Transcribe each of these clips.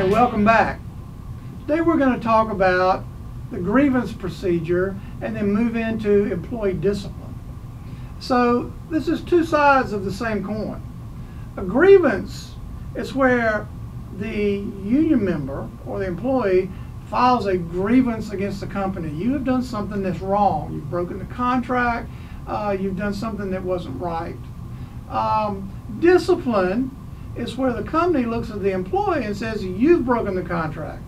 Hi, welcome back. Today we're going to talk about the grievance procedure and then move into employee discipline. So this is two sides of the same coin. A grievance is where the union member or the employee files a grievance against the company. You have done something that's wrong. You've broken the contract. You've done something that wasn't right. Discipline is where the company looks at the employee and says, you've broken the contract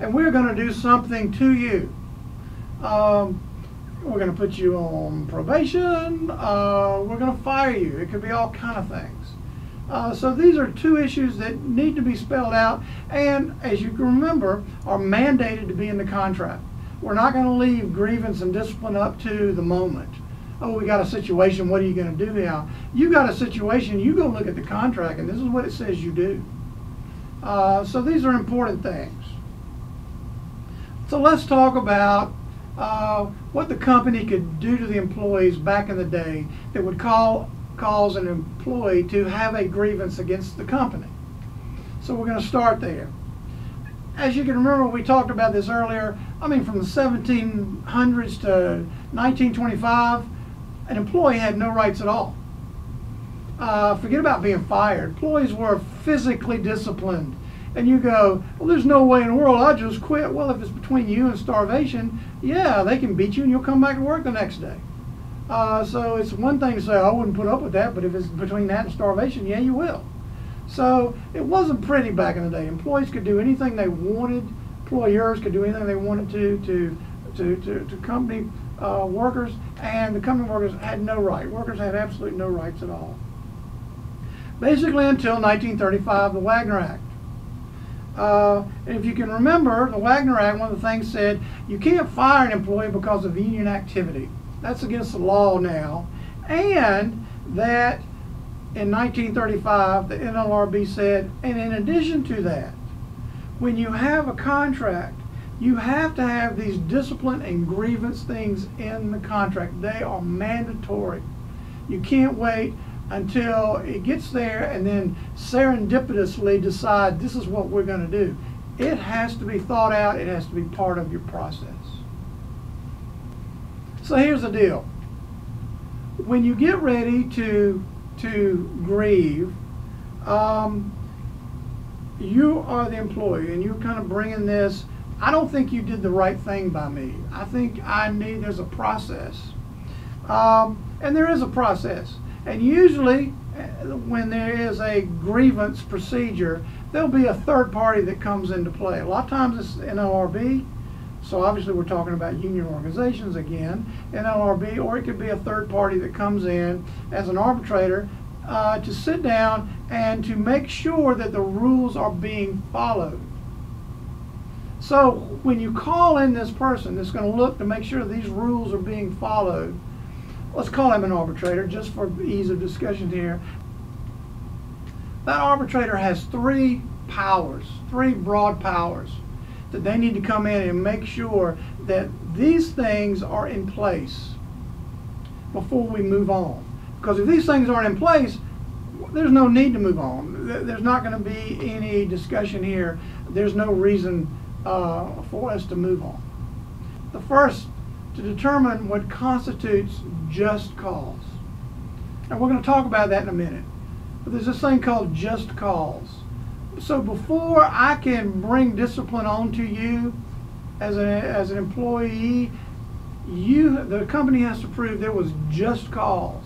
and we're going to do something to you. We're going to put you on probation. We're going to fire you. It could be all kind of things. So these are two issues that need to be spelled out and, as you can remember, are mandated to be in the contract. We're not going to leave grievance and discipline up to the moment. Oh, we got a situation, what are you going to do now? You got a situation, you go look at the contract and this is what it says you do. So these are important things. So let's talk about what the company could do to the employees back in the day that would cause an employee to have a grievance against the company. So we're going to start there. As you can remember, we talked about this earlier. I mean, from the 1700s to 1925, an employee had no rights at all. Forget about being fired. Employees were physically disciplined. And you go, well, there's no way in the world, I'll just quit. Well, if it's between you and starvation, yeah, they can beat you and you'll come back to work the next day. So it's one thing to say, I wouldn't put up with that, but if it's between that and starvation, yeah, you will. So it wasn't pretty back in the day. Employees could do anything they wanted. Employers could do anything they wanted to company workers, and the company workers had no right. Workers had absolutely no rights at all. Basically until 1935, the Wagner Act. And if you can remember, the Wagner Act, one of the things said, you can't fire an employee because of union activity. That's against the law now. And that in 1935, the NLRB said, and in addition to that, when you have a contract, you have to have these discipline and grievance things in the contract. They are mandatory. You can't wait until it gets there and then serendipitously decide this is what we're going to do. It has to be thought out. It has to be part of your process. So here's the deal. When you get ready to grieve, you are the employee and you're kind of bringing this, I don't think you did the right thing by me. I think there's a process. And there is a process. And usually when there is a grievance procedure, there'll be a third party that comes into play. A lot of times it's NLRB. So obviously we're talking about union organizations again, NLRB, or it could be a third party that comes in as an arbitrator to sit down and to make sure that the rules are being followed. So when you call in this person that's going to look to make sure these rules are being followed, let's call him an arbitrator just for ease of discussion here. That arbitrator has three broad powers that they need to come in and make sure that these things are in place before we move on. Because if these things aren't in place, there's no need to move on. There's not going to be any discussion here. There's no reason for us to move on. The first, to determine what constitutes just cause. And we're going to talk about that in a minute. But there's this thing called just cause. So before I can bring discipline onto you as an employee, the company has to prove there was just cause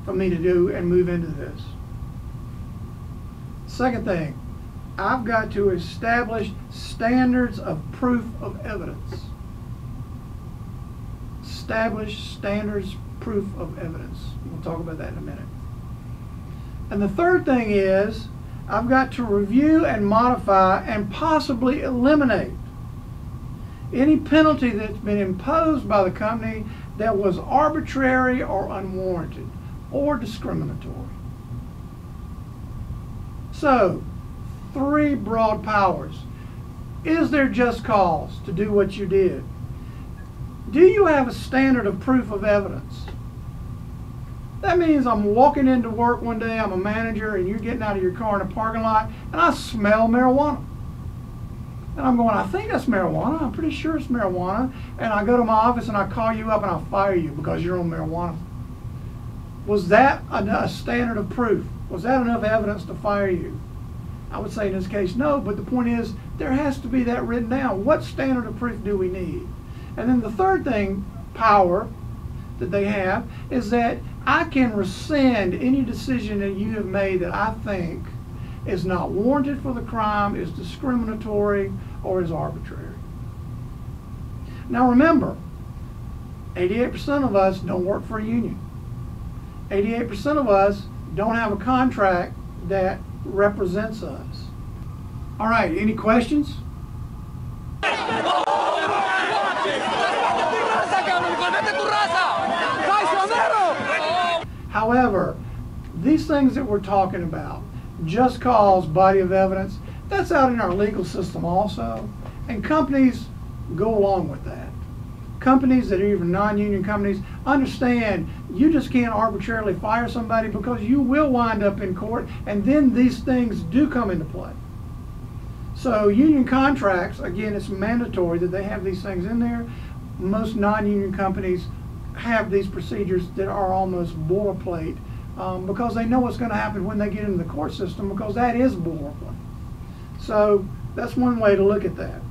for me to do and move into this. Second thing, I've got to establish standards of proof of evidence. Establish standards proof of evidence. We'll talk about that in a minute. And the third thing is, I've got to review and modify and possibly eliminate any penalty that's been imposed by the company that was arbitrary or unwarranted or discriminatory. So, three broad powers. Is there just cause to do what you did? Do you have a standard of proof of evidence? That means I'm walking into work one day, I'm a manager, and you're getting out of your car in a parking lot, and I smell marijuana. and I'm going, I think that's marijuana. I'm pretty sure it's marijuana. And I go to my office and I call you up and I fire you because you're on marijuana. Was that a standard of proof? Was that enough evidence to fire you? I would say in this case, no, but the point is there has to be that written down. What standard of proof do we need? And then the third thing, power, that they have is that I can rescind any decision that you have made that I think is not warranted for the crime, is discriminatory, or is arbitrary. Now remember, 88% of us don't work for a union. 88% of us don't have a contract that represents us. All right, any questions? However, these things that we're talking about, just cause, body of evidence, that's out in our legal system also, and companies go along with that. Companies that are even non-union companies understand you just can't arbitrarily fire somebody because you will wind up in court, and then these things do come into play. So union contracts, again, it's mandatory that they have these things in there. Most non-union companies have these procedures that are almost boilerplate because they know what's going to happen when they get into the court system, because that is boilerplate. So that's one way to look at that.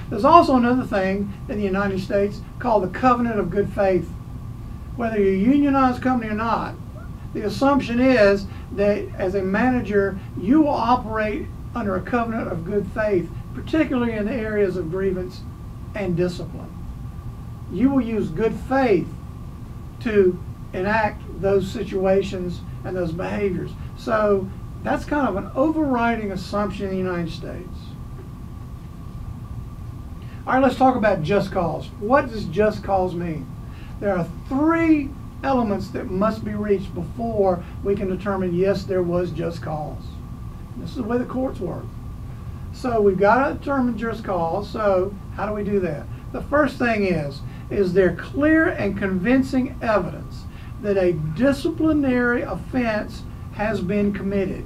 There's also another thing in the United States called the covenant of good faith. Whether you're a unionized company or not, the assumption is that as a manager, you will operate under a covenant of good faith, particularly in the areas of grievance and discipline. You will use good faith to enact those situations and those behaviors. So that's kind of an overriding assumption in the United States. All right, let's talk about just cause. What does just cause mean? There are three elements that must be reached before we can determine, yes, there was just cause. This is the way the courts work. So we've got to determine just cause. So how do we do that? The first thing is there clear and convincing evidence that a disciplinary offense has been committed?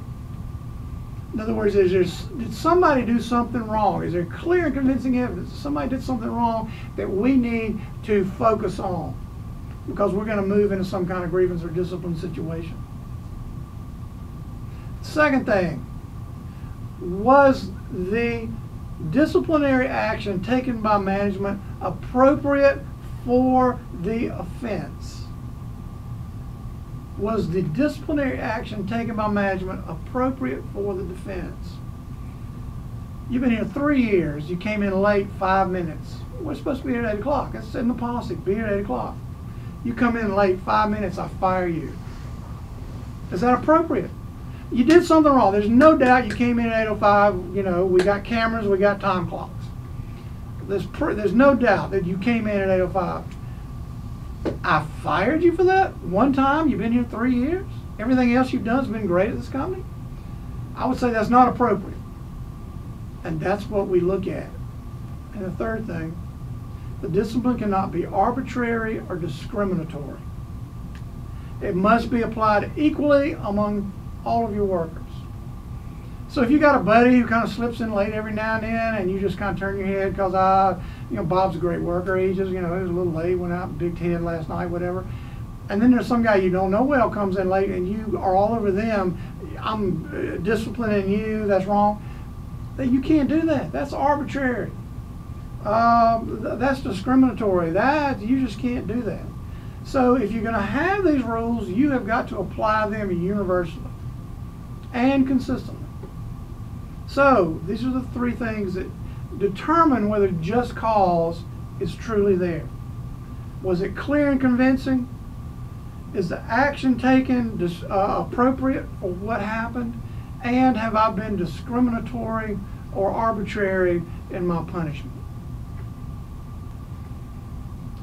In other words, did somebody do something wrong? Is there clear and convincing evidence that somebody did something wrong that we need to focus on because we're going to move into some kind of grievance or discipline situation? Second thing, was the disciplinary action taken by management appropriate for the offense? Was the disciplinary action taken by management appropriate for the defense? You've been here 3 years. You came in late 5 minutes. We're supposed to be here at 8 o'clock. That's in the policy. Be here at 8 o'clock. You come in late 5 minutes, I fire you. Is that appropriate? You did something wrong. There's no doubt you came in at 8:05. You know, we got cameras, we got time clocks. There's no doubt that you came in at 8:05. I fired you for that one time. You've been here 3 years. Everything else you've done has been great at this company. I would say that's not appropriate. And that's what we look at. And the third thing, the discipline cannot be arbitrary or discriminatory. It must be applied equally among all of your workers. So if you got a buddy who kind of slips in late every now and then, and you just kind of turn your head because Bob's a great worker. He just, he was a little late, went out, big head last night, whatever. And then there's some guy you don't know well comes in late, and you are all over them. I'm disciplining you. That's wrong. You can't do that. That's arbitrary. That's discriminatory. You just can't do that. So if you're going to have these rules, you have got to apply them universally and consistently. So these are the three things that determine whether just cause is truly there. Was it clear and convincing? Is the action taken appropriate for what happened? And have I been discriminatory or arbitrary in my punishment?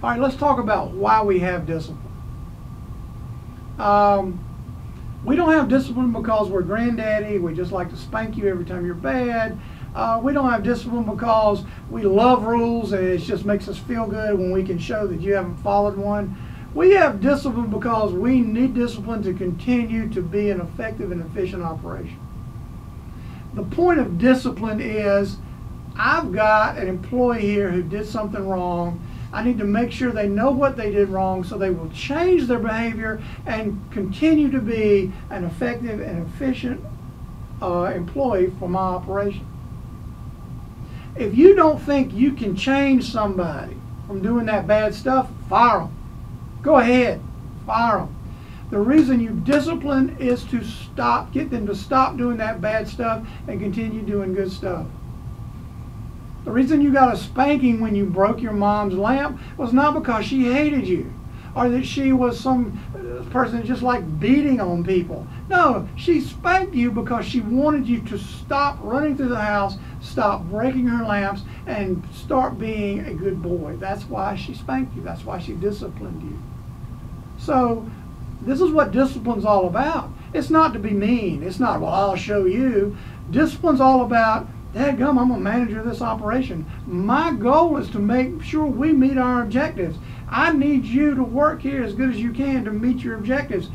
All right, let's talk about why we have discipline. We don't have discipline because we're granddaddy. We just like to spank you every time you're bad. We don't have discipline because we love rules and it just makes us feel good when we can show that you haven't followed one. We have discipline because we need discipline to continue to be an effective and efficient operation. The point of discipline is I've got an employee here who did something wrong. I need to make sure they know what they did wrong so they will change their behavior and continue to be an effective and efficient employee for my operation. If you don't think you can change somebody from doing that bad stuff, fire them. Go ahead, fire them. The reason you discipline is to get them to stop doing that bad stuff and continue doing good stuff. The reason you got a spanking when you broke your mom's lamp was not because she hated you or that she was some person that just liked beating on people. No, she spanked you because she wanted you to stop running through the house, stop breaking her lamps, and start being a good boy. That's why she spanked you. That's why she disciplined you. So this is what discipline's all about. It's not to be mean. It's not, well, I'll show you. Discipline's all about, dadgum, I'm a manager of this operation. My goal is to make sure we meet our objectives. I need you to work here as good as you can to meet your objectives.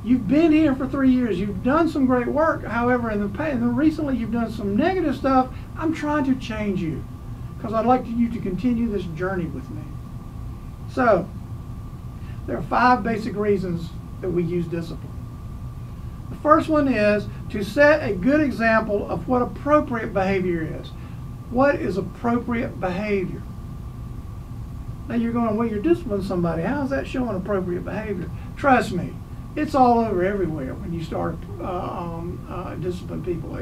You've been here for 3 years. You've done some great work. However, recently you've done some negative stuff. I'm trying to change you because I'd like you to continue this journey with me. So, there are 5 basic reasons that we use discipline. The first one is to set a good example of what appropriate behavior is. What is appropriate behavior? Now you're going, well, you're disciplining somebody. How's that showing appropriate behavior? Trust me, it's all over everywhere when you start disciplining people.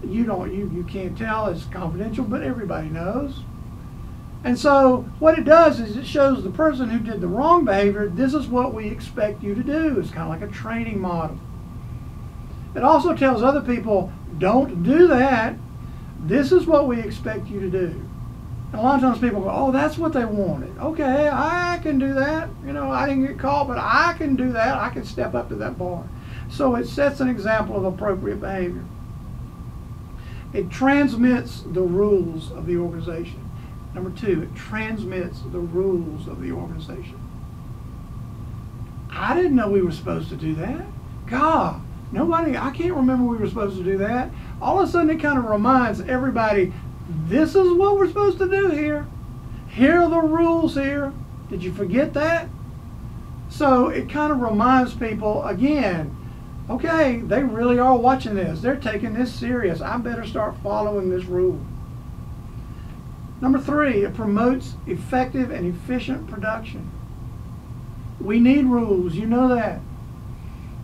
You can't tell. It's confidential, but everybody knows. And so what it does is it shows the person who did the wrong behavior, this is what we expect you to do. It's kind of like a training model. It also tells other people, don't do that. This is what we expect you to do. And a lot of times people go, oh, that's what they wanted. Okay, I can do that. You know, I didn't get caught, but I can do that. I can step up to that bar. So it sets an example of appropriate behavior. It transmits the rules of the organization. Number 2, it transmits the rules of the organization. I didn't know we were supposed to do that. God, I can't remember we were supposed to do that. All of a sudden it kind of reminds everybody, this is what we're supposed to do here. Here are the rules here. Did you forget that? So it kind of reminds people again, okay, they really are watching this. They're taking this serious. I better start following this rule. Number 3, it promotes effective and efficient production. We need rules, you know that.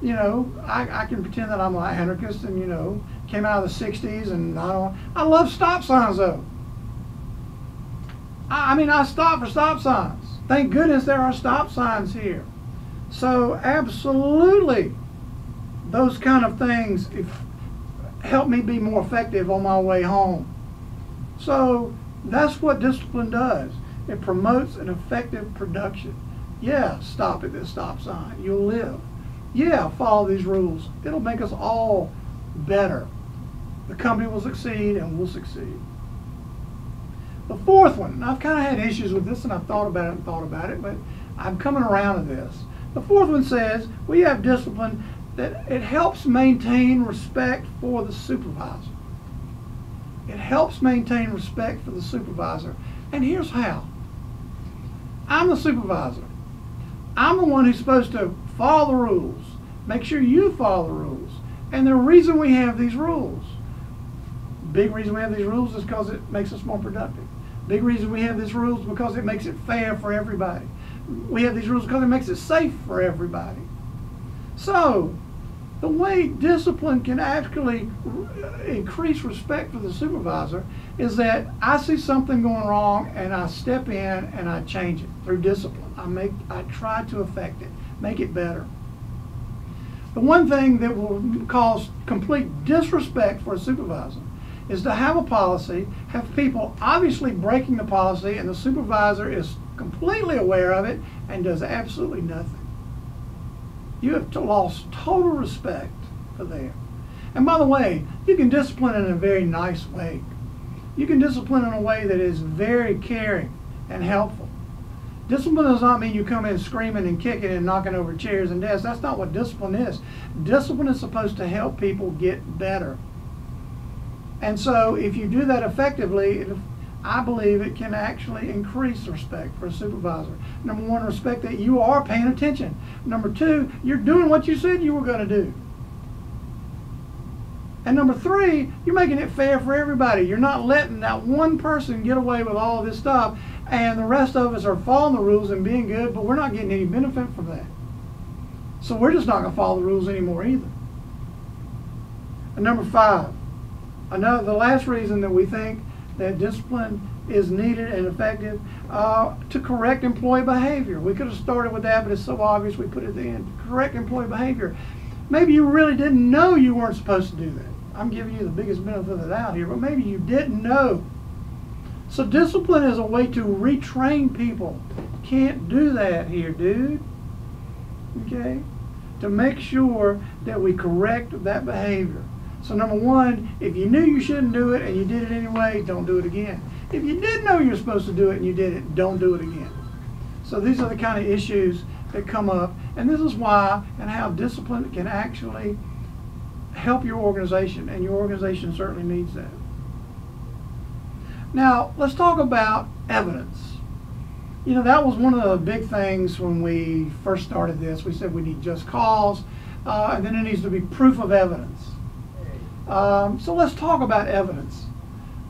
You know, I can pretend that I'm an anarchist and, you know, came out of the 60s and I love stop signs though. I stop for stop signs. Thank goodness there are stop signs here. So absolutely, those kind of things help me be more effective on my way home. So that's what discipline does. It promotes an effective production. Yeah, stop at this stop sign. You'll live. Yeah, follow these rules. It'll make us all better. The company will succeed and we'll succeed. The 4th one, I've kind of had issues with this and I've thought about it, but I'm coming around to this. The 4th one says we have discipline that it helps maintain respect for the supervisor. It helps maintain respect for the supervisor. And here's how. I'm the supervisor. I'm the one who's supposed to follow the rules. Make sure you follow the rules. And the reason we have these rules, big reason we have these rules is because it makes us more productive. Big reason we have these rules because it makes it fair for everybody. We have these rules because it makes it safe for everybody. So, the way discipline can actually increase respect for the supervisor is that I see something going wrong and I step in and I change it through discipline. I try to affect it, make it better. The one thing that will cause complete disrespect for a supervisor is to have a policy, have people obviously breaking the policy, and the supervisor is completely aware of it and does absolutely nothing. You have lost total respect for them. And by the way, you can discipline in a very nice way. You can discipline in a way that is very caring and helpful. Discipline does not mean you come in screaming and kicking and knocking over chairs and desks. That's not what discipline is. Discipline is supposed to help people get better. And so if you do that effectively, I believe it can actually increase respect for a supervisor. Number one, respect that you are paying attention. Number two, you're doing what you said you were going to do. And number three, you're making it fair for everybody. You're not letting that one person get away with all this stuff and the rest of us are following the rules and being good, but we're not getting any benefit from that. So we're just not going to follow the rules anymore either. And number five, the last reason that we think that discipline is needed and effective, to correct employee behavior. We could have started with that, but it's so obvious we put it at the end. Correct employee behavior. Maybe you really didn't know you weren't supposed to do that. I'm giving you the biggest benefit of the doubt here, but maybe you didn't know. So discipline is a way to retrain people. Can't do that here, dude. Okay? To make sure that we correct that behavior. So number one, if you knew you shouldn't do it and you did it anyway, don't do it again. If you didn't know you were supposed to do it and you did it, don't do it again. So these are the kind of issues that come up, and this is why and how discipline can actually help your organization, and your organization certainly needs that. Now, let's talk about evidence. You know, that was one of the big things when we first started this. We said we need just cause, and then there needs to be proof of evidence. So let's talk about evidence.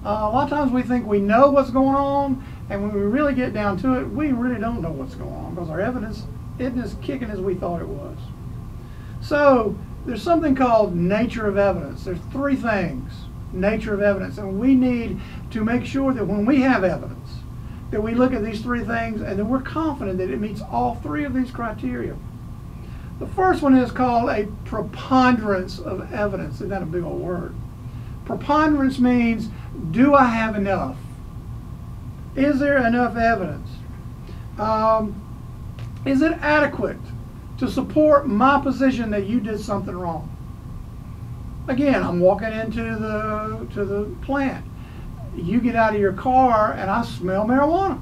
A lot of times we think we know what's going on, and when we really get down to it, we really don't know what's going on because our evidence isn't as kicking as we thought it was. So there's something called nature of evidence. There's three things, nature of evidence, and we need to make sure that when we have evidence, that we look at these three things and that we're confident that it meets all three of these criteria. The first one is called a preponderance of evidence. Isn't that a big old word? Preponderance means, do I have enough? Is there enough evidence? Is it adequate to support my position that you did something wrong? Again, I'm walking into the plant. You get out of your car and I smell marijuana.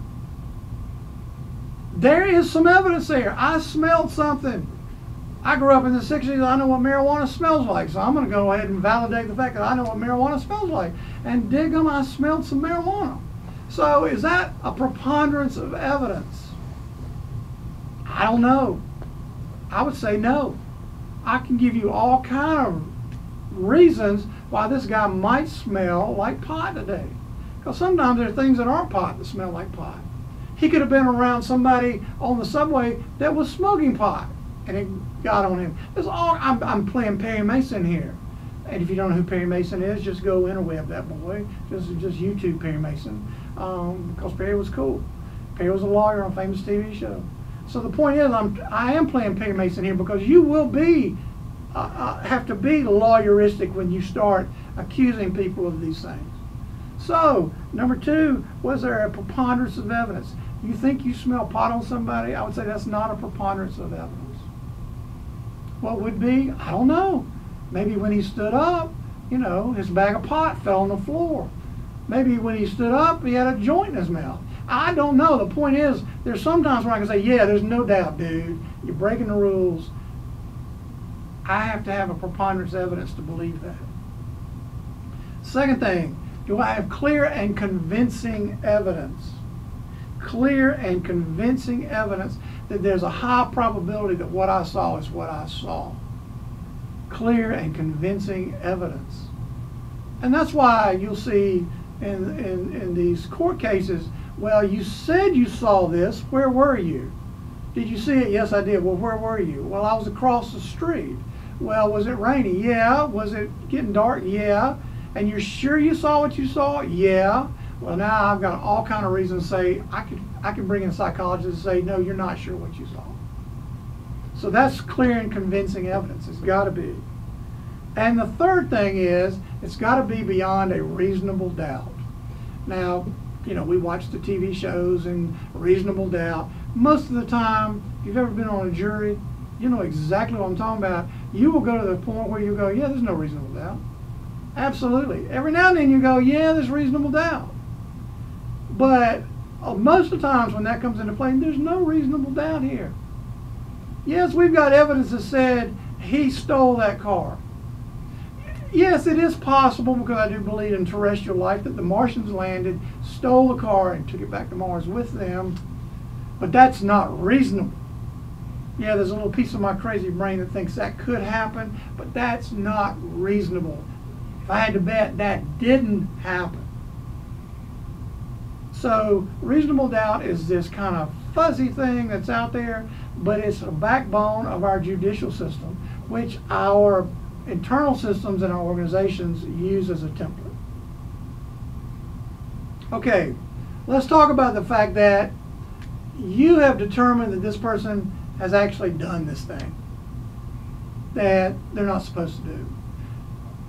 There is some evidence there. I smelled something. I grew up in the 60s. I know what marijuana smells like. So I'm going to go ahead and validate the fact that I know what marijuana smells like. And dig 'em, I smelled some marijuana. So is that a preponderance of evidence? I don't know. I would say no. I can give you all kind of reasons why this guy might smell like pot today. Because sometimes there are things that aren't pot that smell like pot. He could have been around somebody on the subway that was smoking pot, and it got on him. I'm playing Perry Mason here. And if you don't know who Perry Mason is, just go interweb that boy. Just YouTube Perry Mason. Because Perry was cool. Perry was a lawyer on a famous TV show. So the point is, I am playing Perry Mason here because you will have to be lawyeristic when you start accusing people of these things. So, number two, was there a preponderance of evidence? You think you smell pot on somebody? I would say that's not a preponderance of evidence. What would be? I don't know. Maybe when he stood up, his bag of pot fell on the floor. Maybe when he stood up, he had a joint in his mouth. I don't know. The point is, there's sometimes where I can say, yeah, there's no doubt, dude. You're breaking the rules. I have to have a preponderance of evidence to believe that. Second thing, do I have clear and convincing evidence? Clear and convincing evidence that there's a high probability that what I saw is what I saw. Clear and convincing evidence. And that's why you'll see in these court cases, well, you said you saw this. Where were you? Did you see it? Yes, I did. Well, where were you? Well, I was across the street. Well, was it rainy? Yeah. Was it getting dark? Yeah. And you're sure you saw what you saw? Yeah. Well, now I've got all kind of reasons to say I can bring in a psychologist and say, no, you're not sure what you saw. So that's clear and convincing evidence. It's got to be. And the third thing is, it's got to be beyond a reasonable doubt. Now, we watch the TV shows and reasonable doubt. Most of the time, if you've ever been on a jury, you know exactly what I'm talking about. You will go to the point where you go, yeah, there's no reasonable doubt. Absolutely. Every now and then you go, yeah, there's reasonable doubt. But most of the times when that comes into play, there's no reasonable doubt here. Yes, we've got evidence that said he stole that car. Yes, it is possible, because I do believe in terrestrial life, that the Martians landed, stole the car, and took it back to Mars with them. But that's not reasonable. Yeah, there's a little piece of my crazy brain that thinks that could happen, but that's not reasonable. If I had to bet, that didn't happen. So reasonable doubt is this kind of fuzzy thing that's out there, but it's a backbone of our judicial system, which our internal systems in our organizations use as a template. Okay, let's talk about the fact that you have determined that this person has actually done this thing that they're not supposed to do.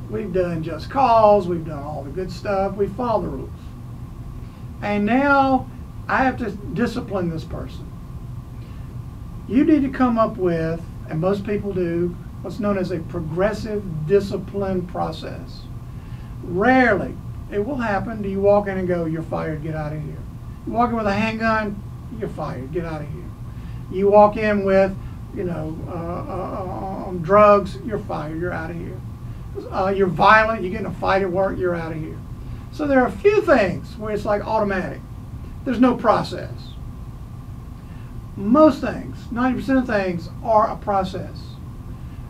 We've done just cause, we've done all the good stuff, we follow the rules. And now I have to discipline this person. You need to come up with, and most people do, what's known as a progressive discipline process. Rarely, it will happen, do you walk in and go, you're fired, get out of here. You walk in with a handgun, you're fired, get out of here. You walk in with, drugs, you're fired, you're out of here. You're violent, you get in a fight at work, you're out of here. So there are a few things where it's like automatic. There's no process. Most things, 90% of things, are a process.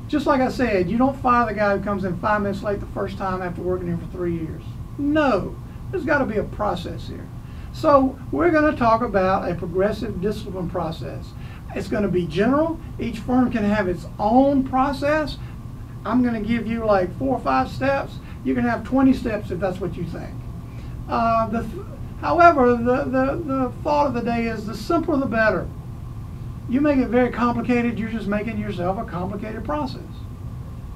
Just like I said, you don't fire the guy who comes in 5 minutes late the first time after working here for 3 years. No, there's got to be a process here. So we're going to talk about a progressive discipline process. It's going to be general. Each firm can have its own process. I'm going to give you like 4 or 5 steps. You can have 20 steps if that's what you think. However, the thought of the day is the simpler the better. You make it very complicated, you're just making yourself a complicated process.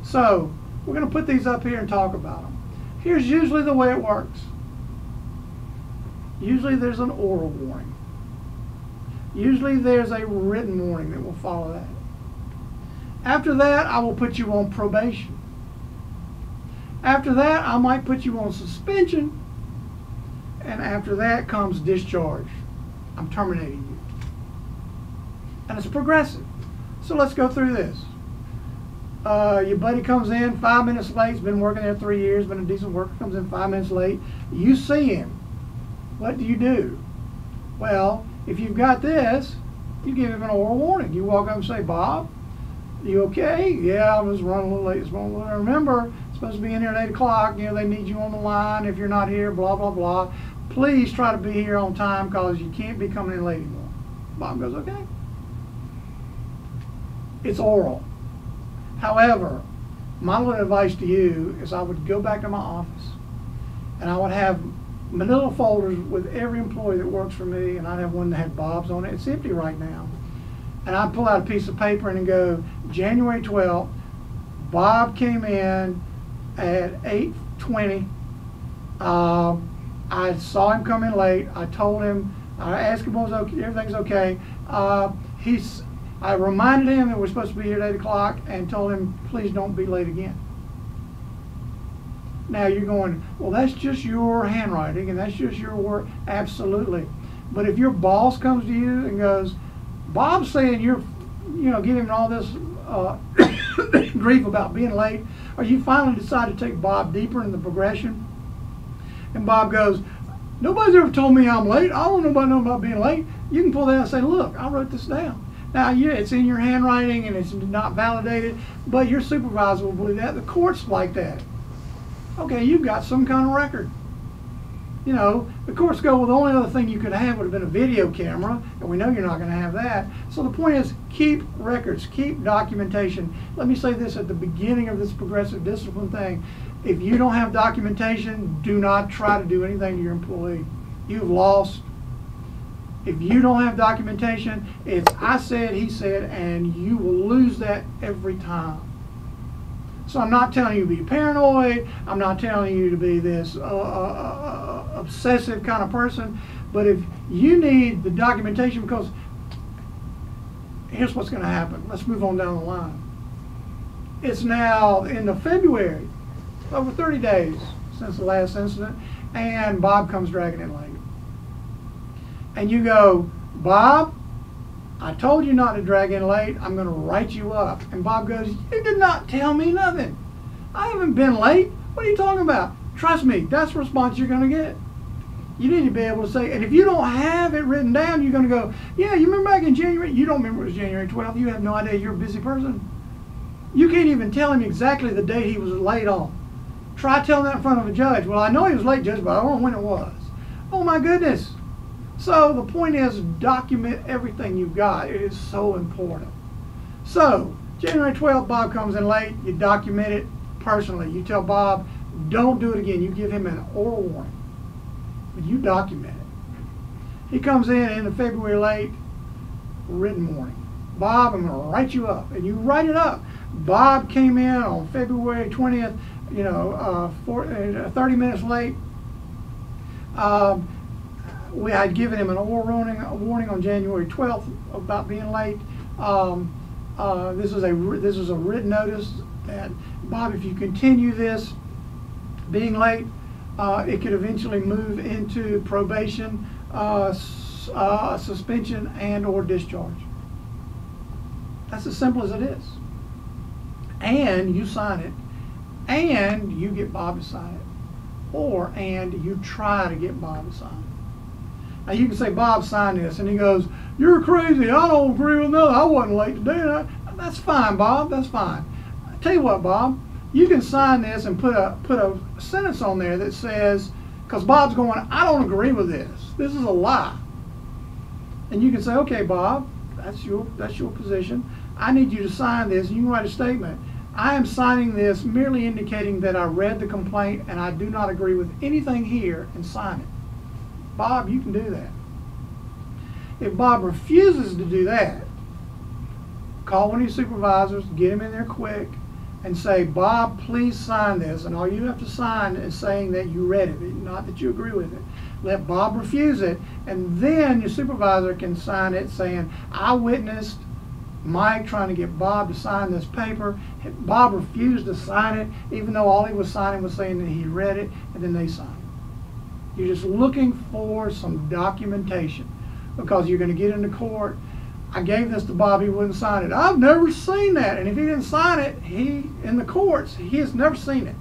So we're going to put these up here and talk about them. Here's usually the way it works. Usually there's an oral warning. Usually there's a written warning that will follow that. After that, I will put you on probation. After that, I might put you on suspension. And after that comes discharge. I'm terminating you. And it's progressive. So let's go through this. Your buddy comes in 5 minutes late. He's been working there 3 years, been a decent worker, comes in 5 minutes late. You see him. What do? Well, if you've got this, you give him an oral warning. You walk up and say, Bob, you okay? Yeah, I was running a little late this morning. Remember, it's supposed to be in here at 8 o'clock. They need you on the line. If you're not here, blah, blah, blah. Please try to be here on time because you can't be coming in late anymore. Bob goes, okay. It's oral. However, my little advice to you is I would go back to my office and I would have manila folders with every employee that works for me, and I'd have one that had Bob's on it. It's empty right now. And I'd pull out a piece of paper and go, January 12th, Bob came in at 8:20. I saw him come in late. I told him, I asked him what was okay, everything's okay. I reminded him that we're supposed to be here at 8 o'clock and told him, please don't be late again. Now you're going, well, that's just your handwriting and that's just your work. Absolutely. But if your boss comes to you and goes, Bob's saying you're, giving him all this grief about being late, or you finally decide to take Bob deeper in the progression, and Bob goes, nobody's ever told me I'm late. I don't know about being late. You can pull that out and say, look, I wrote this down. Now, yeah, it's in your handwriting and it's not validated, but your supervisor will believe that. The court's like that. Okay, you've got some kind of record. The courts go, well, the only other thing you could have would have been a video camera, and we know you're not going to have that. So the point is, keep records, keep documentation. Let me say this at the beginning of this progressive discipline thing. If you don't have documentation, do not try to do anything to your employee. You've lost. If you don't have documentation, it's I said, he said, and you will lose that every time. So I'm not telling you to be paranoid. I'm not telling you to be this obsessive kind of person. But if you need the documentation, because here's what's going to happen. Let's move on down the line. It's now into February, over 30 days since the last incident, and Bob comes dragging in late. And you go, Bob, I told you not to drag in late. I'm going to write you up. And Bob goes, you did not tell me nothing. I haven't been late. What are you talking about? Trust me, that's the response you're going to get. You need to be able to say, and if you don't have it written down, you're going to go, yeah, you remember back in January? You don't remember it was January 12th. You have no idea. You're a busy person. You can't even tell him exactly the day he was late on. Try telling that in front of a judge. Well, I know he was late, Judge, but I don't know when it was. Oh, my goodness. So the point is, document everything you've got. It is so important. So January 12th, Bob comes in late. You document it personally. You tell Bob, don't do it again. You give him an oral warning. But you document it. He comes in the February late, written warning. Bob, I'm going to write you up. And you write it up. Bob came in on February 20th, 30 minutes late. We had given him an oral warning on January 12th about being late. This is a written notice that, Bob, if you continue this being late, it could eventually move into probation, suspension, and or discharge. That's as simple as it is. And you sign it, and you get Bob to sign it, and you try to get Bob to sign it. Now you can say, Bob, sign this, and he goes, you're crazy, I don't agree with that, I wasn't late today. That's fine, Bob, that's fine. I tell you what, Bob, you can sign this and put a sentence on there that says, because Bob's going, I don't agree with this. This is a lie. And you can say, okay, Bob, that's your position. I need you to sign this. And you can write a statement. I am signing this merely indicating that I read the complaint and I do not agree with anything here, and sign it. Bob, you can do that. If Bob refuses to do that, call one of your supervisors, get him in there quick, and say, Bob, please sign this. And all you have to sign is saying that you read it, not that you agree with it. Let Bob refuse it, and then your supervisor can sign it saying, I witnessed Mike trying to get Bob to sign this paper. Bob refused to sign it, even though all he was signing was saying that he read it, and then they sign it. You're just looking for some documentation, because you're going to get into court. I gave this to Bob, he wouldn't sign it. I've never seen that. And if he didn't sign it, in the courts, he has never seen it.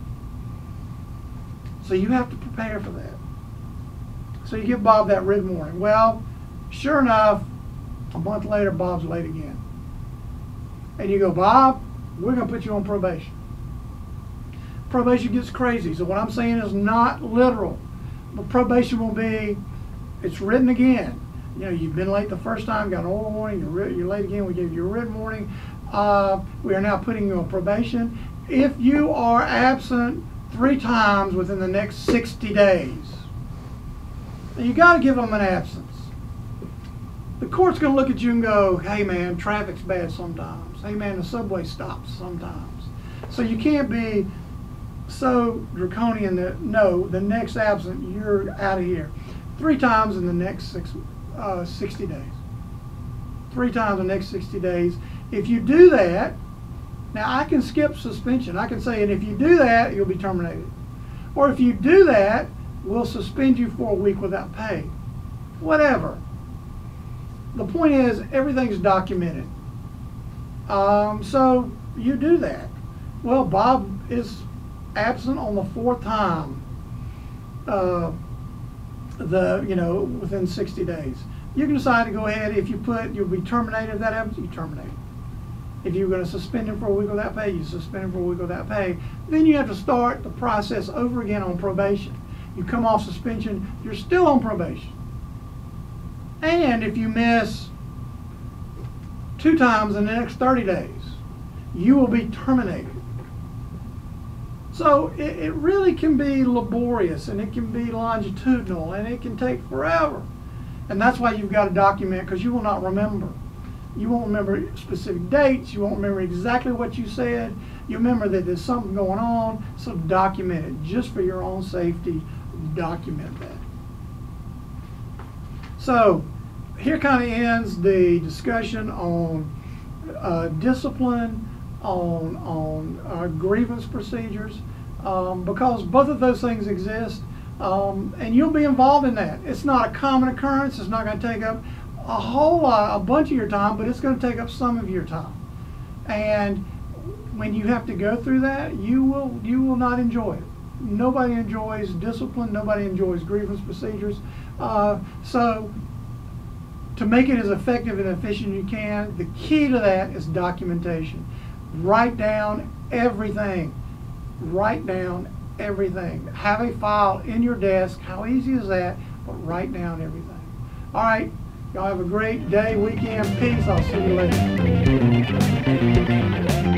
So you have to prepare for that. So you give Bob that written warning. Well, sure enough, a month later, Bob's late again. And you go, Bob, we're going to put you on probation. Probation gets crazy. So what I'm saying is not literal. But probation will be, it's written again. You know, you've been late the first time, got an oral warning, you're late again, we gave you a written warning. We are now putting you on probation. If you are absent 3 times within the next 60 days, you got to give them an absence. The court's going to look at you and go, hey man, traffic's bad sometimes. Hey man, the subway stops sometimes. So you can't be so draconian that, no, the next absent, you're out of here. 3 times in the next 60 days. 3 times in the next 60 days. If you do that, now I can skip suspension. I can say, and if you do that, you'll be terminated. Or if you do that, we'll suspend you for a week without pay. Whatever. The point is, everything's documented. So you do that. Well, Bob is absent on the 4th time. Within 60 days. You can decide to go ahead. If you put, you'll be terminated if that happens, you terminate. If you're going to suspend him for a week without pay, you suspend him for a week without pay. Then you have to start the process over again on probation. You come off suspension, you're still on probation. And if you miss 2 times in the next 30 days, you will be terminated. So it really can be laborious, and it can be longitudinal, and it can take forever. And that's why you've got to document, because you will not remember. You won't remember specific dates. You won't remember exactly what you said. You remember that there's something going on, so document it. Just for your own safety, document that. So here kind of ends the discussion on discipline, on grievance procedures, because both of those things exist, and you'll be involved in that. It's not a common occurrence. It's not going to take up a bunch of your time, but it's going to take up some of your time. And when you have to go through that, you will not enjoy it. Nobody enjoys discipline. Nobody enjoys grievance procedures. So to make it as effective and efficient as you can, the key to that is documentation. Write down everything. Write down everything. Have a file in your desk. How easy is that? But write down everything. All right. Y'all have a great day, weekend. Peace. I'll see you later.